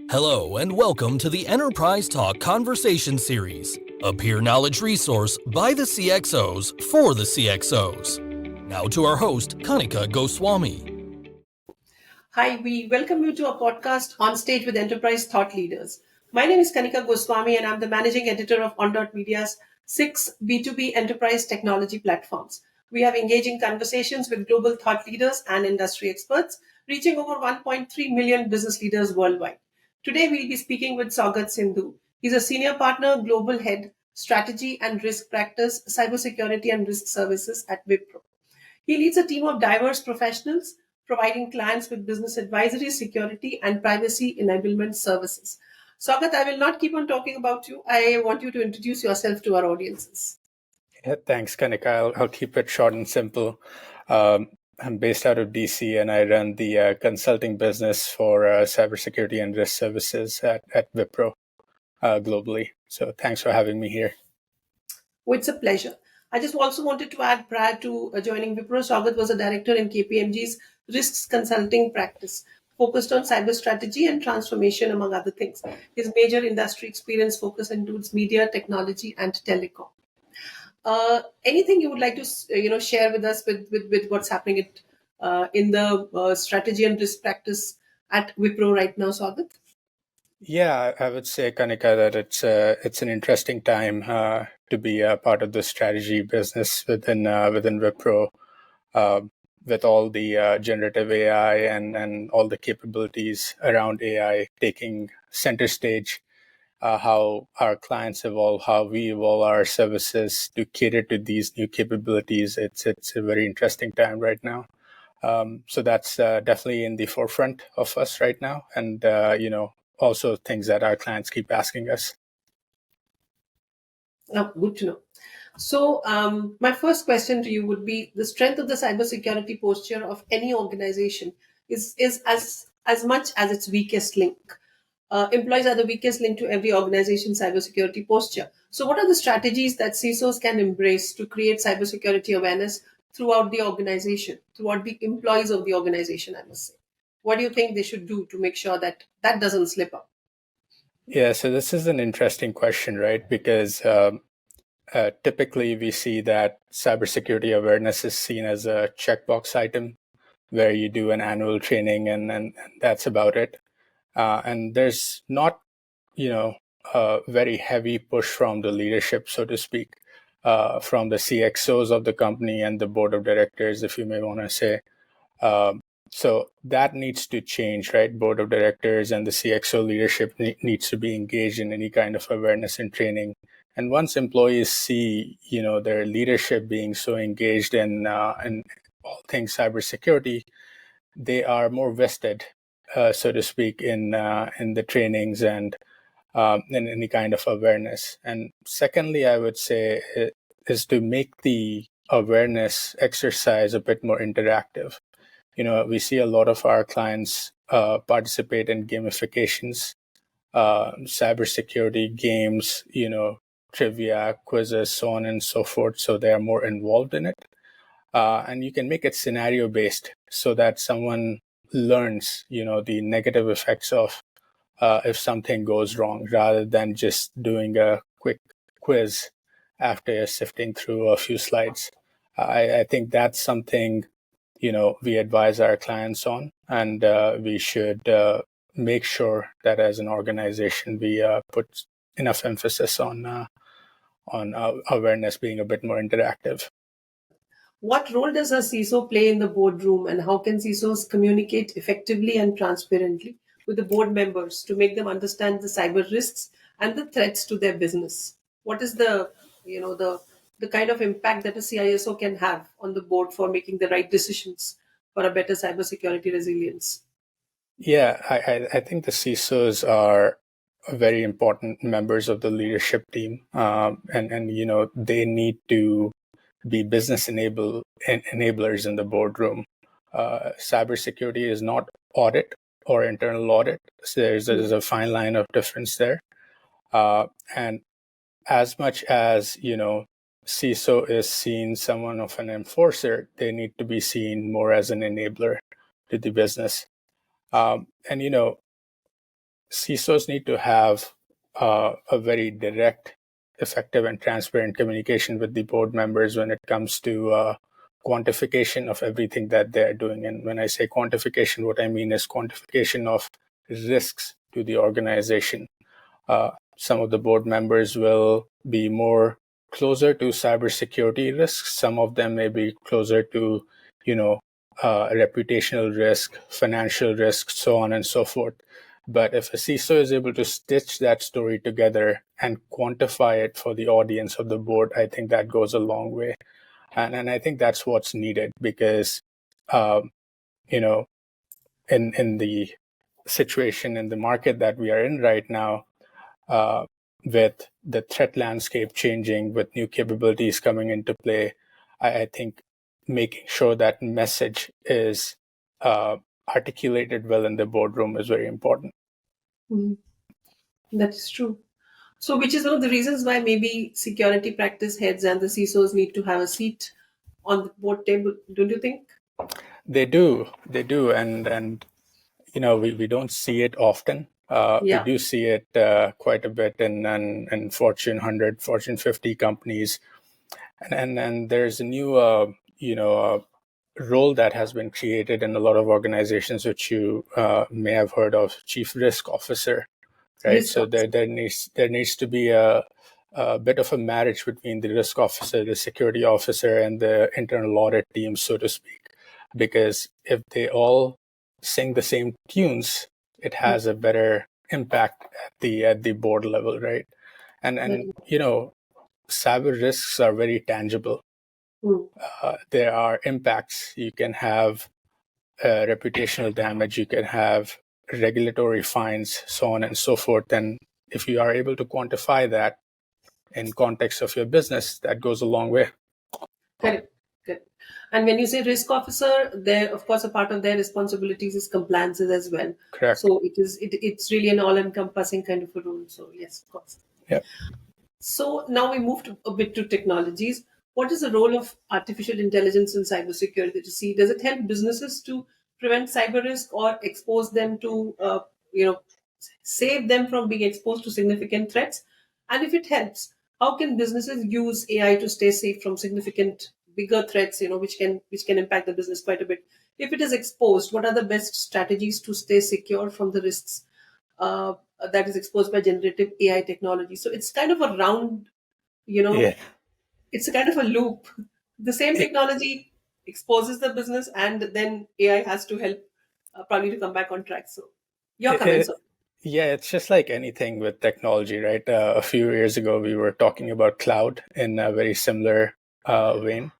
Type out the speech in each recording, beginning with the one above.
Hello and welcome to the Enterprise Talk Conversation Series, a peer knowledge resource by the CXOs for the CXOs. Now to our host, Kanika Goswami. Hi, we welcome you to our podcast On Stage with Enterprise Thought Leaders. My name is Kanika Goswami and I'm the managing editor of On Media's 6 B2B enterprise technology platforms. We have engaging conversations with global thought leaders and industry experts, reaching over 1.3 million business leaders worldwide. Today, we'll be speaking with Saugat Sindhu. He's a senior partner, global head, strategy and risk practice, cybersecurity and risk services at Wipro. He leads a team of diverse professionals, providing clients with business advisory, security, and privacy enablement services. Saugat, I will not keep on talking about you. I want you to introduce yourself to our audiences. Yeah, thanks, Kanika. I'll keep it short and simple. I'm based out of DC and I run the consulting business for cybersecurity and risk services at Wipro globally. So thanks for having me here. Oh, it's a pleasure. I just also wanted to add prior to joining Wipro, Saugat was a director in KPMG's risks consulting practice, focused on cyber strategy and transformation, among other things. His major industry experience focus includes media, technology, and telecom. Anything you would like to share with us with what's happening in the strategy and risk practice at Wipro right now, Saugat? Yeah, I would say, Kanika, that it's an interesting time to be a part of the strategy business within Wipro, with all the generative AI and all the capabilities around AI taking center stage. How our clients evolve, how we evolve our services to cater to these new capabilities. It's a very interesting time right now. So that's definitely in the forefront of us right now, and also things that our clients keep asking us. Oh, good to know. So, my first question to you would be: the strength of the cybersecurity posture of any organization is as much as its weakest link. Employees are the weakest link to every organization's cybersecurity posture. So, what are the strategies that CISOs can embrace to create cybersecurity awareness throughout the organization, throughout the employees of the organization? I must say, what do you think they should do to make sure that that doesn't slip up? Yeah, so this is an interesting question, right? Because typically we see that cybersecurity awareness is seen as a checkbox item where you do an annual training and that's about it. And there's not, a very heavy push from the leadership, so to speak, from the CXOs of the company and the board of directors, if you may want to say. So that needs to change, right? Board of directors and the CXO leadership needs to be engaged in any kind of awareness and training. And once employees see, their leadership being so engaged in all things cybersecurity, they are more vested, so to speak, in the trainings and in any kind of awareness. And secondly, I would say is to make the awareness exercise a bit more interactive. We see a lot of our clients participate in gamifications, cybersecurity games, trivia, quizzes, so on and so forth. So they are more involved in it. And you can make it scenario based so that someone learns, the negative effects of if something goes wrong, rather than just doing a quick quiz after sifting through a few slides. I think that's something we advise our clients on, and we should make sure that as an organization we put enough emphasis on awareness being a bit more interactive. What role does a CISO play in the boardroom, and how can CISOs communicate effectively and transparently with the board members to make them understand the cyber risks and the threats to their business? What is the kind of impact that a CISO can have on the board for making the right decisions for a better cybersecurity resilience? Yeah, I think the CISOs are very important members of the leadership team, and they need to be business enablers in the boardroom. Cybersecurity is not audit or internal audit. So there's a fine line of difference there. And as much as, CISO is seen someone of an enforcer, they need to be seen more as an enabler to the business. And, CISOs need to have a very direct, effective, and transparent communication with the board members when it comes to quantification of everything that they're doing. And when I say quantification, what I mean is quantification of risks to the organization. Some of the board members will be more closer to cybersecurity risks. Some of them may be closer to, reputational risk, financial risk, so on and so forth. But if a CISO is able to stitch that story together and quantify it for the audience of the board, I think that goes a long way. And I think that's what's needed because, in the situation in the market that we are in right now, with the threat landscape changing, with new capabilities coming into play, I think making sure that message is articulated well in the boardroom is very important. That is true. So, which is one of the reasons why maybe security practice heads and the CISOs need to have a seat on the board table, don't you think? They do, and we don't see it often. We do see it quite a bit in Fortune 100, Fortune 50 companies, and there's a new role that has been created in a lot of organizations, which you may have heard of, Chief Risk Officer, right? So there needs to be a bit of a marriage between the risk officer, the security officer, and the internal audit team, so to speak. Because if they all sing the same tunes, it has a better impact at the board level, right? And cyber risks are very tangible. There are impacts. You can have reputational damage, you can have regulatory fines, so on and so forth. And if you are able to quantify that in context of your business, that goes a long way. Correct. And when you say risk officer, there, of course, a part of their responsibilities is compliances as well. Correct. So it's really an all-encompassing kind of a role. So yes, of course. Yeah. So now we moved a bit to technologies. What is the role of artificial intelligence in cybersecurity to see? Does it help businesses to prevent cyber risk or expose them to, save them from being exposed to significant threats? And if it helps, how can businesses use AI to stay safe from significant bigger threats, which can impact the business quite a bit? If it is exposed, what are the best strategies to stay secure from the risks that is exposed by generative AI technology? So it's kind of a round, it's a kind of a loop. The same technology exposes the business, and then AI has to help probably to come back on track. So your comments on. Yeah, it's just like anything with technology, right? A few years ago, we were talking about cloud in a very similar vein.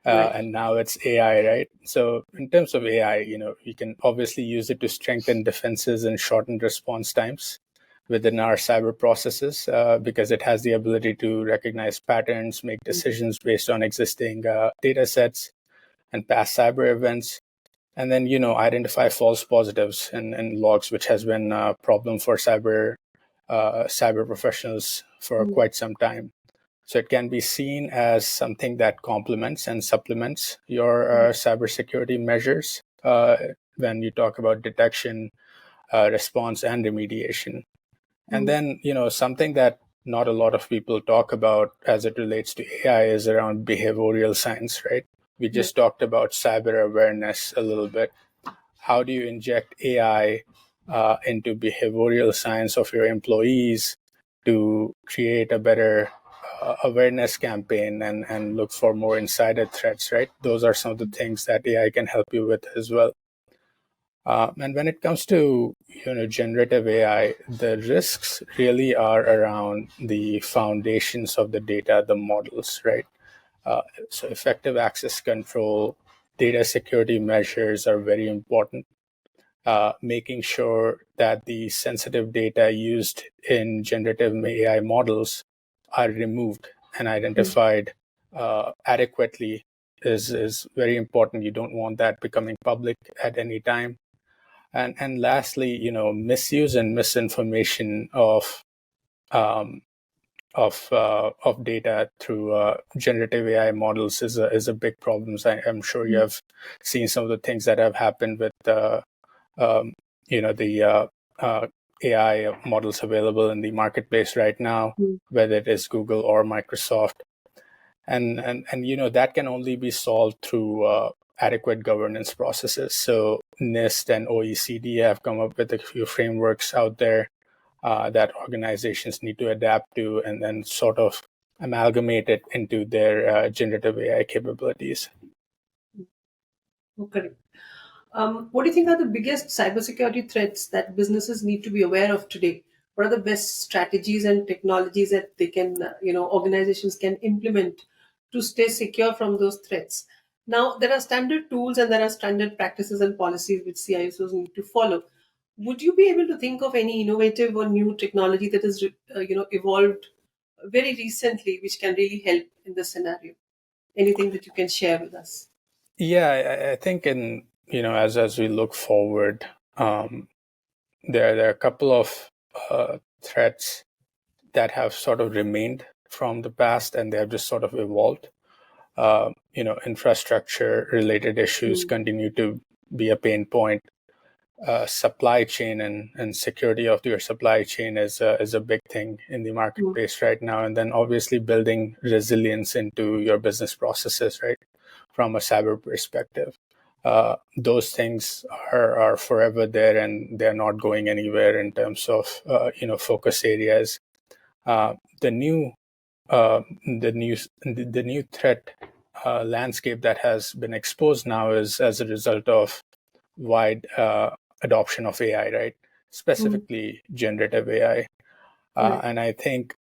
And now it's AI, right? So in terms of AI, you can obviously use it to strengthen defenses and shorten response times within our cyber processes because it has the ability to recognize patterns, make decisions based on existing data sets and past cyber events, and then, identify false positives and logs, which has been a problem for cyber professionals for quite some time. So it can be seen as something that complements and supplements your cybersecurity measures when you talk about detection, response, and remediation. And then, something that not a lot of people talk about as it relates to AI is around behavioral science, right? We just talked about cyber awareness a little bit. How do you inject AI into behavioral science of your employees to create a better awareness campaign and look for more insider threats, right? Those are some of the things that AI can help you with as well. And when it comes to generative AI, the risks really are around the foundations of the data, the models, right? So effective access control, data security measures are very important. Making sure that the sensitive data used in generative AI models are removed and identified adequately is very important. You don't want that becoming public at any time. And lastly, misuse and misinformation of data through generative AI models is a big problem. So I'm sure you have seen some of the things that have happened with the AI models available in the marketplace right now, whether it is Google or Microsoft. And that can only be solved through adequate governance processes. So NIST and OECD have come up with a few frameworks out there that organizations need to adapt to and then sort of amalgamate it into their generative AI capabilities. Correct. What do you think are the biggest cybersecurity threats that businesses need to be aware of today? What are the best strategies and technologies that they can, organizations can implement to stay secure from those threats? Now, there are standard tools and there are standard practices and policies which CISOs need to follow. Would you be able to think of any innovative or new technology that has, evolved very recently, which can really help in this scenario? Anything that you can share with us? Yeah, I think as we look forward, there are a couple of threats that have sort of remained from the past, and they have just sort of evolved. Infrastructure related issues continue to be a pain point. Supply chain and security of your supply chain is a big thing in the marketplace right now. And then obviously building resilience into your business processes, right, from a cyber perspective. Those things are forever there, and they're not going anywhere in terms of focus areas. The new threat landscape that has been exposed now is as a result of wide adoption of AI, right? Specifically generative AI. And I think,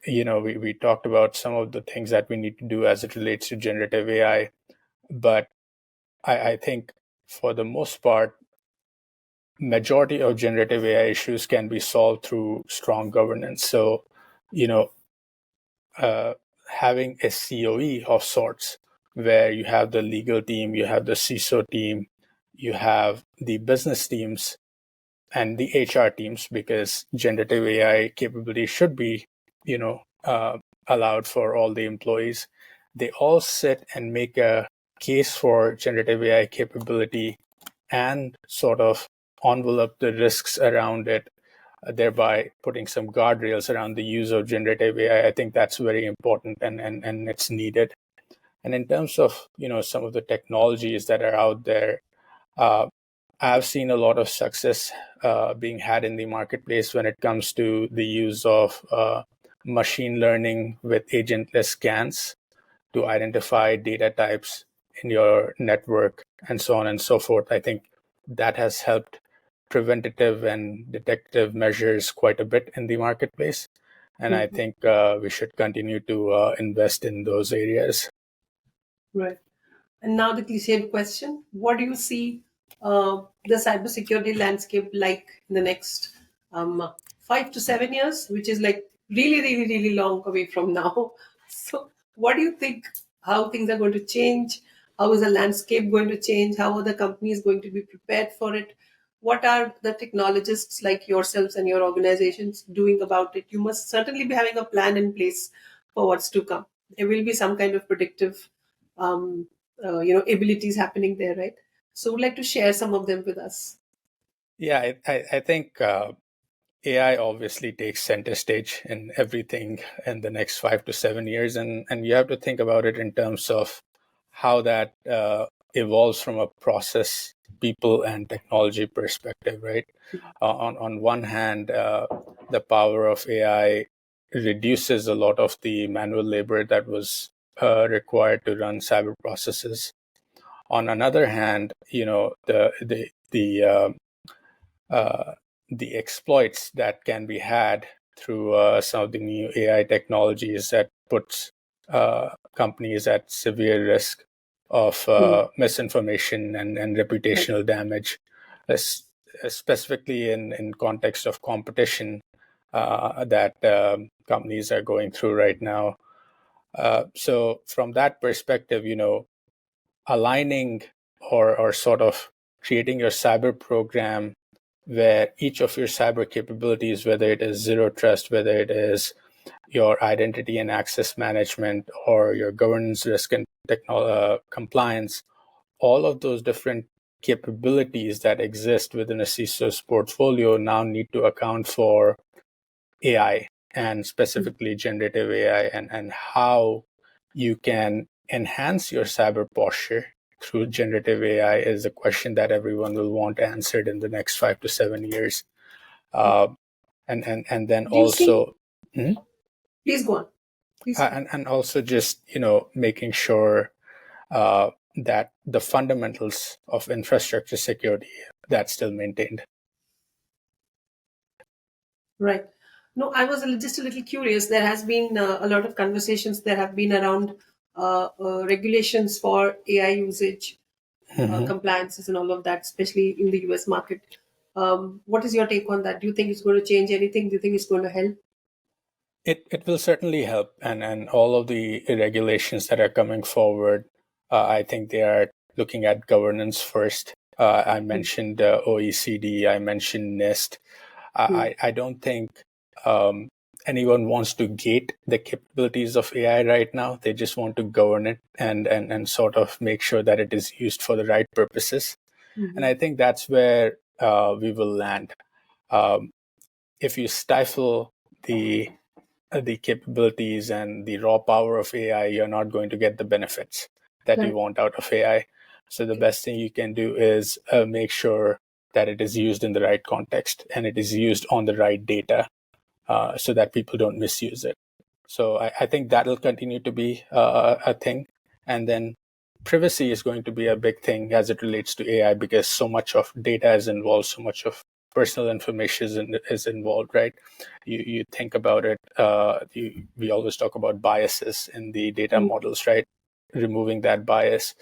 we talked about some of the things that we need to do as it relates to generative AI, but I think for the most part, majority of generative AI issues can be solved through strong governance. So, having a COE of sorts, where you have the legal team, you have the CISO team, you have the business teams and the HR teams, because generative AI capability should be, allowed for all the employees. They all sit and make a case for generative AI capability and sort of envelope the risks around it, thereby putting some guardrails around the use of generative AI. I think that's very important and it's needed. And in terms of some of the technologies that are out there, I've seen a lot of success being had in the marketplace when it comes to the use of machine learning with agentless scans to identify data types in your network and so on and so forth. I think that has helped preventative and detective measures quite a bit in the marketplace. And I think we should continue to invest in those areas. Right. And now the cliched question: what do you see the cybersecurity landscape like in the next 5 to 7 years, which is like really, really, really long away from now? So, what do you think? How things are going to change? How is the landscape going to change? How are the companies going to be prepared for it? What are the technologists like yourselves and your organizations doing about it? You must certainly be having a plan in place for what's to come. There will be some kind of predictive abilities happening there, right? So would like to share some of them with us. Yeah, I think AI obviously takes center stage in everything in the next 5 to 7 years, and you have to think about it in terms of how that evolves from a process, people, and technology perspective, right? On one hand, the power of AI reduces a lot of the manual labor that was required to run cyber processes. On another hand, the exploits that can be had through some of the new AI technologies that puts companies at severe risk of misinformation and reputational damage, specifically in context of competition that companies are going through right now. So from that perspective, aligning or sort of creating your cyber program where each of your cyber capabilities, whether it is zero trust, whether it is your identity and access management, or your governance, risk, and compliance, all of those different capabilities that exist within a CISO's portfolio now need to account for AI and specifically generative AI, and how you can enhance your cyber posture through generative AI is a question that everyone will want answered in the next 5 to 7 years. And then Do you see? also, Please go on. Please. and also just making sure that the fundamentals of infrastructure security that's still maintained. Right. No, I was just a little curious. There has been a lot of conversations that have been around regulations for AI usage, compliances, and all of that, especially in the US market. What is your take on that? Do you think it's going to change anything? Do you think it's going to help? It will certainly help, and all of the regulations that are coming forward, I think they are looking at governance first. I mentioned OECD, I mentioned NIST. I don't think anyone wants to gate the capabilities of AI right now. They just want to govern it and sort of make sure that it is used for the right purposes. And I think that's where we will land. If you stifle the capabilities and the raw power of AI, you're not going to get the benefits that you want out of AI. So the best thing you can do is make sure that it is used in the right context and it is used on the right data, so that people don't misuse it. So I think that'll continue to be a thing. And then privacy is going to be a big thing as it relates to AI, because so much of data is involved, so much of personal information is involved, right? You think about it, we always talk about biases in the data models, right? Removing that bias,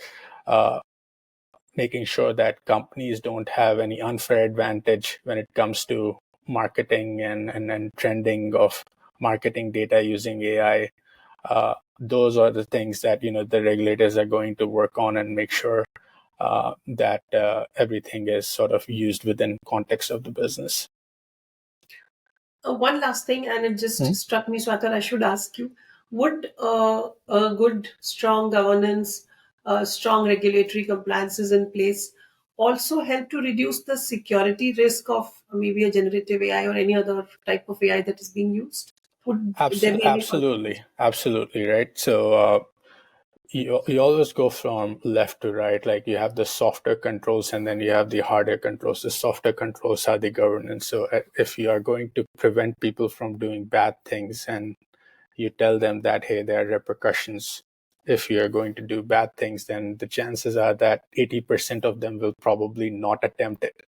making sure that companies don't have any unfair advantage when it comes to marketing and trending of marketing data using AI. Those are the things that the regulators are going to work on and make sure that everything is sort of used within context of the business. One last thing, and it just struck me, so I thought I should ask you: would a good, strong governance, strong regulatory compliances in place also help to reduce the security risk of maybe a generative AI or any other type of AI that is being used? Would there be any Absolutely, right? So you always go from left to right. Like, you have the softer controls and then you have the harder controls. The softer controls are the governance. So if you are going to prevent people from doing bad things and you tell them that, hey, there are repercussions if you are going to do bad things, then the chances are that 80% of them will probably not attempt it.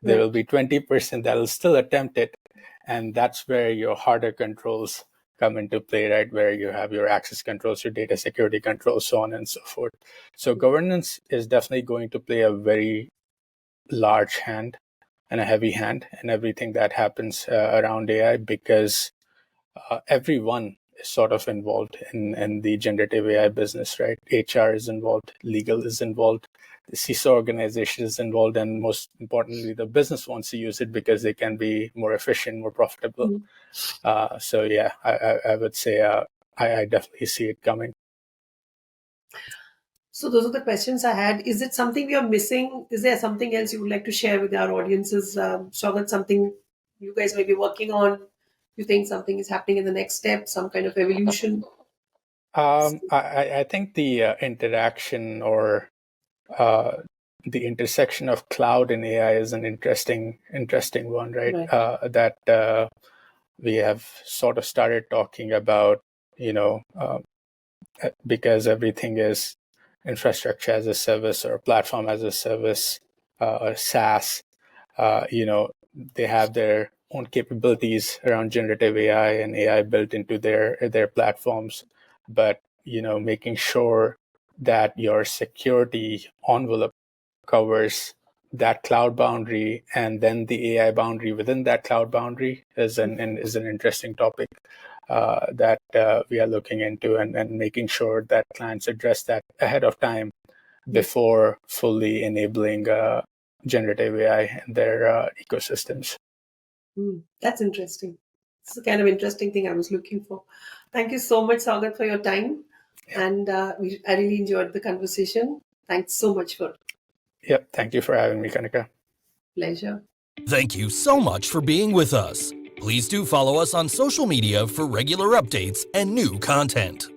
There will be 20% that will still attempt it. And that's where your harder controls come into play, right? Where you have your access controls, your data security controls, so on and so forth. So governance is definitely going to play a very large hand and a heavy hand in everything that happens around AI, because everyone is sort of involved in the generative AI business, right? HR is involved, legal is involved, the CISO organization is involved, and most importantly, the business wants to use it because they can be more efficient, more profitable. So yeah, I would say I definitely see it coming. So those are the questions I had. Is it something we are missing? Is there something else you would like to share with our audiences? Saugat, something you guys may be working on? You think something is happening in the next step, some kind of evolution? I think the interaction or the intersection of cloud and AI is an interesting one, right? That we have sort of started talking about, because everything is infrastructure as a service or platform as a service, or SaaS. They have their own capabilities around generative AI and AI built into their platforms, but making sure that your security envelope covers that cloud boundary, and then the AI boundary within that cloud boundary is an interesting topic that we are looking into, and making sure that clients address that ahead of time before fully enabling generative AI in their ecosystems. That's interesting. It's the kind of interesting thing I was looking for. Thank you so much, Saugat, for your time. And I really enjoyed the conversation. Thanks so much for Yep. Thank you for having me, Kanika. Pleasure. Thank you so much for being with us. Please do follow us on social media for regular updates and new content.